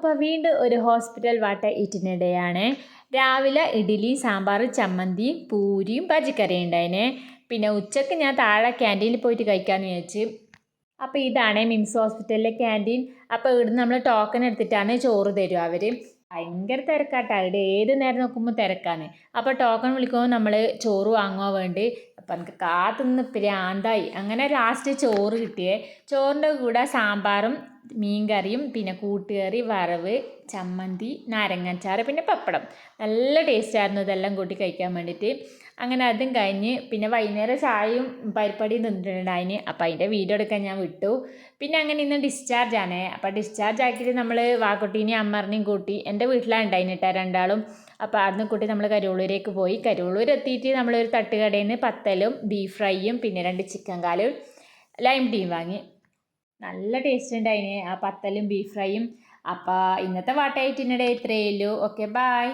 അപ്പോൾ വീണ്ടും ഒരു ഹോസ്പിറ്റൽ വാട്ട ഈറ്റിനിടെയാണ്. രാവിലെ ഇഡ്ഡലി സാമ്പാർ ചമ്മന്തി പൂരിയും പച്ചക്കറിയും ഉണ്ടായിന്. പിന്നെ ഉച്ചക്ക് ഞാൻ താഴെ ക്യാൻറ്റീനിൽ പോയിട്ട് കഴിക്കാമെന്ന് വിചാരിച്ച്. അപ്പോൾ ഇതാണ് മിംസ് ഹോസ്പിറ്റലിലെ ക്യാൻറ്റീൻ. അപ്പോൾ ഇവിടുന്ന് നമ്മൾ ടോക്കൺ എടുത്തിട്ടാണ് ചോറ് തരുക അവർ. ഭയങ്കര തിരക്കാട്ടോ, അവിടെ ഏത് നേരം നോക്കുമ്പോൾ തിരക്കാണ്. അപ്പോൾ ടോക്കൺ വിളിക്കുമ്പോൾ നമ്മൾ ചോറ് വാങ്ങുക വേണ്ടി. അപ്പം എനിക്ക് കാത്തുനിന്ന് പ്രാന്തായി. അങ്ങനെ ലാസ്റ്റ് ചോറ് കിട്ടിയേ. ചോറിൻ്റെ കൂടെ സാമ്പാറും മീൻകറിയും പിന്നെ കൂട്ടുകറി വറവ് ചമ്മന്തി നാരങ്ങാച്ചാറ് പിന്നെ പപ്പടം. നല്ല ടേസ്റ്റായിരുന്നു ഇതെല്ലാം കൂട്ടി കഴിക്കാൻ വേണ്ടിയിട്ട്. അങ്ങനെ അതും കഴിഞ്ഞ് പിന്നെ വൈകുന്നേരം ചായയും പരിപ്പടിയും തിന്നിട്ടുണ്ടായിന്. അപ്പോൾ അതിൻ്റെ വീഡിയോ എടുക്കാൻ ഞാൻ വിട്ടു. പിന്നെ അങ്ങനെ ഇന്ന് ഡിസ്ചാർജ് ആണ്. അപ്പോൾ ഡിസ്ചാർജ് ആക്കിയിട്ട് നമ്മൾ വാക്കുട്ടീനെയും അമ്മറിനെയും കൂട്ടി എൻ്റെ വീട്ടിലാണ് ഉണ്ടായിട്ടാ രണ്ടാളും. അപ്പോൾ അവിടുന്ന് കൂട്ടി നമ്മൾ കരുവള്ളൂരേക്ക് പോയി. കരുവള്ളൂർ എത്തിയിട്ട് നമ്മളൊരു തട്ടുകടയിൽ നിന്ന് പത്തലും ബീഫ് ഫ്രൈയും പിന്നെ 2 ചിക്കൻ കാലും ലൈം ടീയും വാങ്ങി. നല്ല ടേസ്റ്റ് ഉണ്ടായിന് ആ പത്തലും ബീഫ് ഫ്രൈയും. അപ്പോൾ ഇന്നത്തെ വാട്ട ഈറ്റിനിടെ ഇത്രയേ ഉള്ളൂ. Okay, bye.